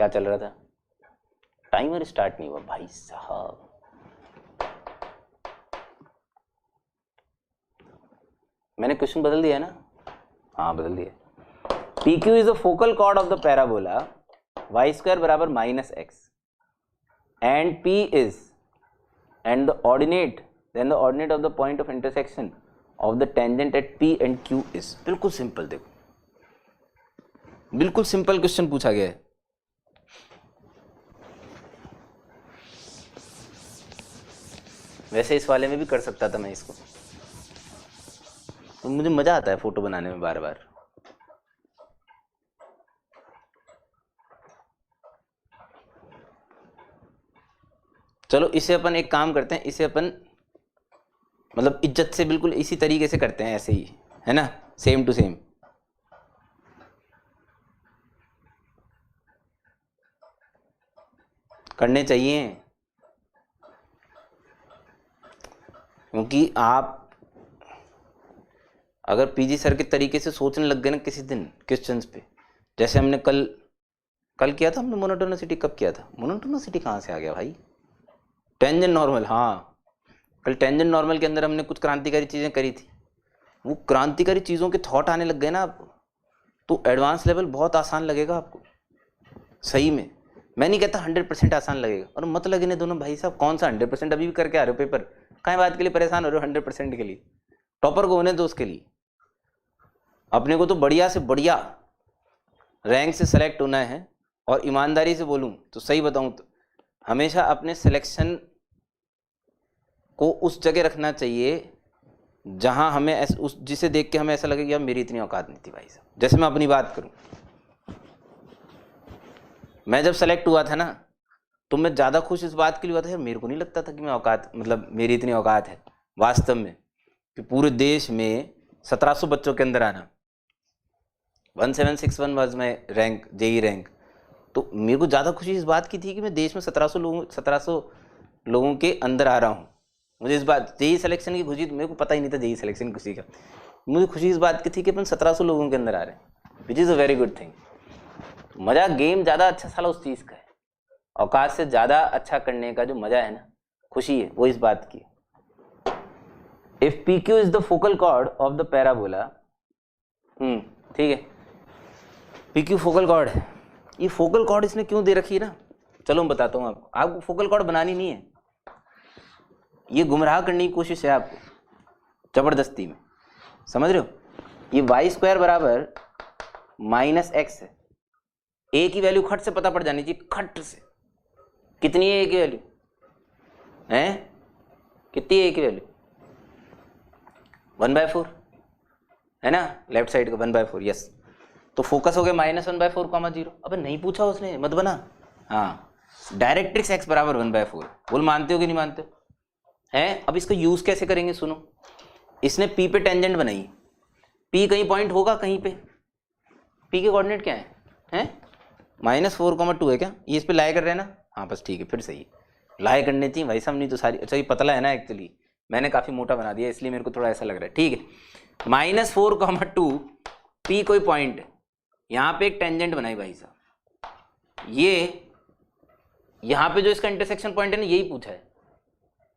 क्या चल रहा था? टाइमर स्टार्ट नहीं हुआ भाई साहब। मैंने क्वेश्चन बदल दिया है ना? हाँ बदल दिया। P Q is the focal chord of the parabola Y square बराबर minus X and P is and the ordinate then the ordinate of the point of intersection of the tangent at P and Q is. बिल्कुल simple, देखो बिल्कुल simple question पूछा गया है। वैसे इस वाले में भी कर सकता था मैं इसको, तो मुझे मजा आता है फोटो बनाने में बार बार। चलो इसे अपन एक काम करते हैं, इसे अपन मतलब इज्जत से बिल्कुल इसी तरीके से करते हैं, ऐसे ही है ना, सेम टू सेम। करने चाहिए, क्योंकि आप अगर पीजी सर के तरीके से सोचने लग गए ना किसी दिन क्वेश्चंस पे, जैसे हमने कल किया था हमने मोनोटोनिसिटी। कब किया था? मोनोटोनिसिटी कहाँ से आ गया भाई? Tangent normal. हाँ, कल टेंजेंट नॉर्मल के अंदर हमने कुछ क्रांतिकारी चीज़ें करी थी। वो क्रांतिकारी चीज़ों के थॉट आने लग गए ना आपको, तो एडवांस लेवल बहुत आसान लगेगा आपको। सही में मैं नहीं कहता 100% आसान लगेगा, और मत लगने दोनों भाई साहब। कौन सा 100%? अभी भी करके आ रहे हो पेपर, काहे बात के लिए परेशान हो रहे हो 100% के लिए? टॉपर को होने दो उसके लिए। अपने को तो बढ़िया से बढ़िया रैंक से सेलेक्ट होना है। और ईमानदारी से बोलूं तो, सही बताऊं तो, हमेशा अपने सिलेक्शन को उस जगह रखना चाहिए जहां हमें उस जिसे देख के हमें ऐसा लगे कि यार मेरी इतनी औकात नहीं थी भाई साहब। जैसे मैं अपनी बात करूं, मैं जब सेलेक्ट हुआ था ना, तो मैं ज़्यादा खुश इस बात के लिए हुआ था यार मेरे को नहीं लगता था कि मैं औकात, मतलब मेरी इतनी औकात है वास्तव में, कि पूरे देश में 1700 बच्चों के अंदर आना। 1761 was my rank, JEE rank. तो मेरे को ज़्यादा खुशी इस बात की थी कि मैं देश में 1700 लोगों के अंदर आ रहा हूँ। मुझे इस बात जेई सिलेक्शन की खुशी, मेरे को पता ही नहीं था जेई सिलेक्शन की खुशी का। मुझे खुशी इस बात की थी कि अपन 1700 लोगों के अंदर आ रहे हैं, which is a very good thing. मज़ा गेम ज़्यादा अच्छा साला उस चीज़ का है, औकात से ज़्यादा अच्छा करने का जो मज़ा है ना, खुशी है, वो इस बात की। If P Q is the focal chord of the parabola, ठीक है, पी क्यू फोकल कॉर्ड है। ये फोकल कॉर्ड इसने क्यों दे रखी है ना, चलो मैं बताता हूँ आपको। आपको फोकल कॉर्ड बनानी नहीं है, ये गुमराह करने की कोशिश है आपको जबरदस्ती में, समझ रहे हो? ये वाई स्क्वायर बराबर माइनस एक्स है। ए की वैल्यू खट से पता पड़ जानी चाहिए, खट से। कितनी है ए की वैल्यू? है कितनी है ए की वैल्यू? 1/4 है ना, लेफ्ट साइड का 1/4। यस, तो फोकस हो गया -1/4, 0। अबे नहीं पूछा उसने, मत बना। हाँ, डायरेक्ट्रिक्स x बराबर 1/4। बोल मानते हो कि नहीं मानते हो? है, अब इसका यूज कैसे करेंगे सुनो। इसने p पे टेंजेंट बनाई, p कहीं पॉइंट होगा कहीं पे, p के कोऑर्डिनेट क्या है? -4,2 है क्या? ये इस पे लाई कर रहे हैं ना? हाँ बस ठीक है, फिर सही है, लाई करनी चाहिए भाई साहब, नहीं तो सारी। अच्छा ये पतला है ना, एक्चुअली मैंने काफ़ी मोटा बना दिया इसलिए मेरे को थोड़ा ऐसा लग रहा है। ठीक है, -4,2 p कोई पॉइंट है, यहाँ पे एक टेंजेंट बनाई भाई साहब। ये यहाँ पे जो इसका इंटरसेक्शन पॉइंट है ना, यही पूछा है।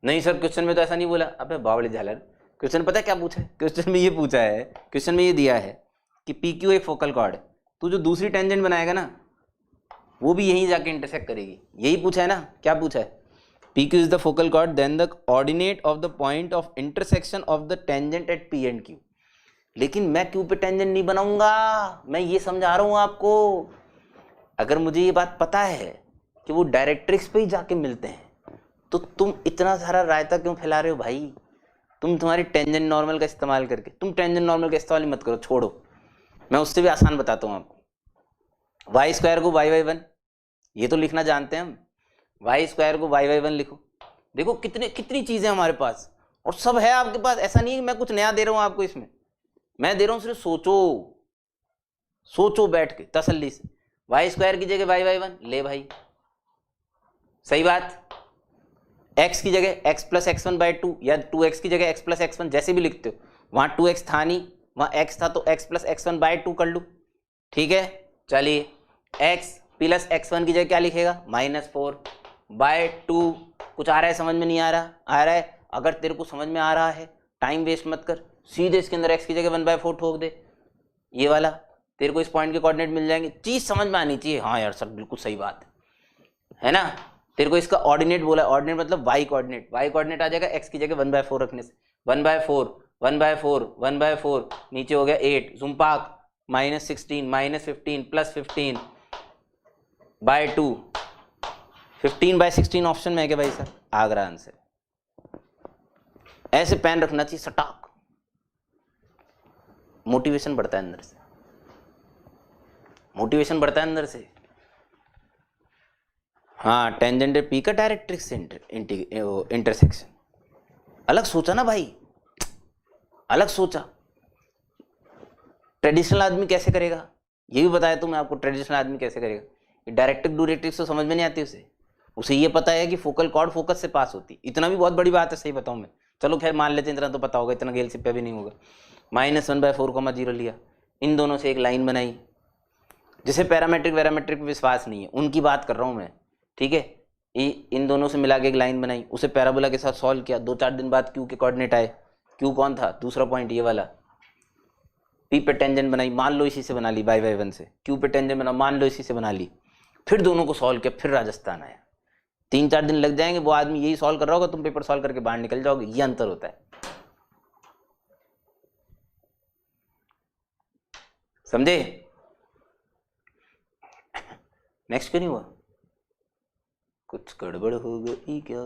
नहीं सर क्वेश्चन में तो ऐसा नहीं बोला। अबे बावड़े झालर, क्वेश्चन पता है क्या पूछा है? क्वेश्चन में ये पूछा है, क्वेश्चन में ये दिया है कि पी क्यू एक फोकल कॉर्ड है, तो जो दूसरी टेंजेंट बनाएगा ना वो भी यहीं जाके इंटरसेक्ट करेगी। यही पूछा है ना, क्या पूछा है? P Q is the focal chord then the ordinate of the point of intersection of the tangent at P and Q. लेकिन मैं क्यू पे टेंजेंट नहीं बनाऊंगा, मैं ये समझा रहा हूं आपको। अगर मुझे ये बात पता है कि वो डायरेक्ट्रिक्स पे ही जाके मिलते हैं, तो तुम इतना सारा रायता क्यों फैला रहे हो भाई? तुम्हारी टेंजेंट नॉर्मल का इस्तेमाल करके, तुम टेंजेंट नॉर्मल का इस्तेमाल मत करो, छोड़ो। मैं उससे भी आसान बताता हूँ आपको। वाई स्क्वायर को y/1, ये तो लिखना जानते हैं हम। वाई स्क्वायर को y/1 लिखो। देखो कितनी चीजें हमारे पास, और सब है आपके पास। ऐसा नहीं है कि मैं कुछ नया दे रहा हूँ आपको इसमें, मैं दे रहा हूँ सिर्फ सोचो बैठ के तसल्ली से। वाई स्क्वायर की जगह y/1 ले भाई, सही बात। x की जगह x + x1/2 या 2x की जगह x + x1, जैसे भी लिखते हो। वहां 2x था नहीं, वहां x था, तो x + x1/2 कर लूँ। ठीक है, चलिए x p प्लस x1 की जगह क्या लिखेगा -4/2। कुछ आ रहा है समझ में, नहीं आ रहा? आ रहा है। अगर तेरे को समझ में आ रहा है टाइम वेस्ट मत कर, सीधे इसके अंदर x की जगह 1/4 ठोक दे, ये वाला तेरे को इस पॉइंट के कोऑर्डिनेट मिल जाएंगे। चीज समझ में आनी चाहिए। हाँ यार सर बिल्कुल सही बात है ना। तेरे को इसका ऑर्डिनेट बोला, ऑर्डिनेट मतलब y कोऑर्डिनेट, y कोऑर्डिनेट आ जाएगा x की जगह 1/4 रखने से। 1/4 1/4 1/4 नीचे हो गया 8, जुम्पाक -16 -15 +15/2। 15/16 ऑप्शन में है क्या भाई सर? आगरा आंसर। ऐसे पेन रखना चाहिए सटाक, मोटिवेशन बढ़ता है अंदर से, मोटिवेशन बढ़ता है अंदर से। हाँ टेंजेंट पी का डायरेक्ट्रिक्स इंटरसेक्शन। अलग सोचा ना भाई, अलग सोचा। ट्रेडिशनल आदमी कैसे करेगा ये भी बताया तो मैं आपको, ट्रेडिशनल आदमी कैसे करेगा। डायरेक्ट्रिक डूरेक्ट्रिक्स तो समझ में नहीं आती उसे ये पता है कि फोकल कॉर्ड फोकस से पास होती, इतना भी बहुत बड़ी बात है, सही बताऊं मैं। चलो खैर मान लेते हैं, इतना तो पता होगा, इतना गेल सिप्पा भी नहीं होगा। -1/4,0 लिया, इन दोनों से एक लाइन बनाई। जिसे पैरामेट्रिक वैरामेट्रिक विश्वास नहीं है उनकी बात कर रहा हूँ मैं, ठीक है। इन दोनों से मिला के एक लाइन बनाई, उसे पैराबोला के साथ सॉल्व किया। 2-4 दिन बाद क्यू के कोऑर्डिनेट आए। क्यू कौन था? दूसरा पॉइंट ये वाला। पी पे टेंजेंट बनाई, मान लो इसी से बना ली y/1 से। क्यू पे टेंजेंट बना, मान लो इसी से बना ली। फिर दोनों को सॉल्व किया, फिर राजस्थान आया। 3-4 दिन लग जाएंगे, वो आदमी यही सॉल्व कर रहा होगा, तुम पेपर सॉल्व करके बाहर निकल जाओगे। ये अंतर होता है, समझे? नेक्स्ट क्यों नहीं हुआ? कुछ गड़बड़ हो गई क्या?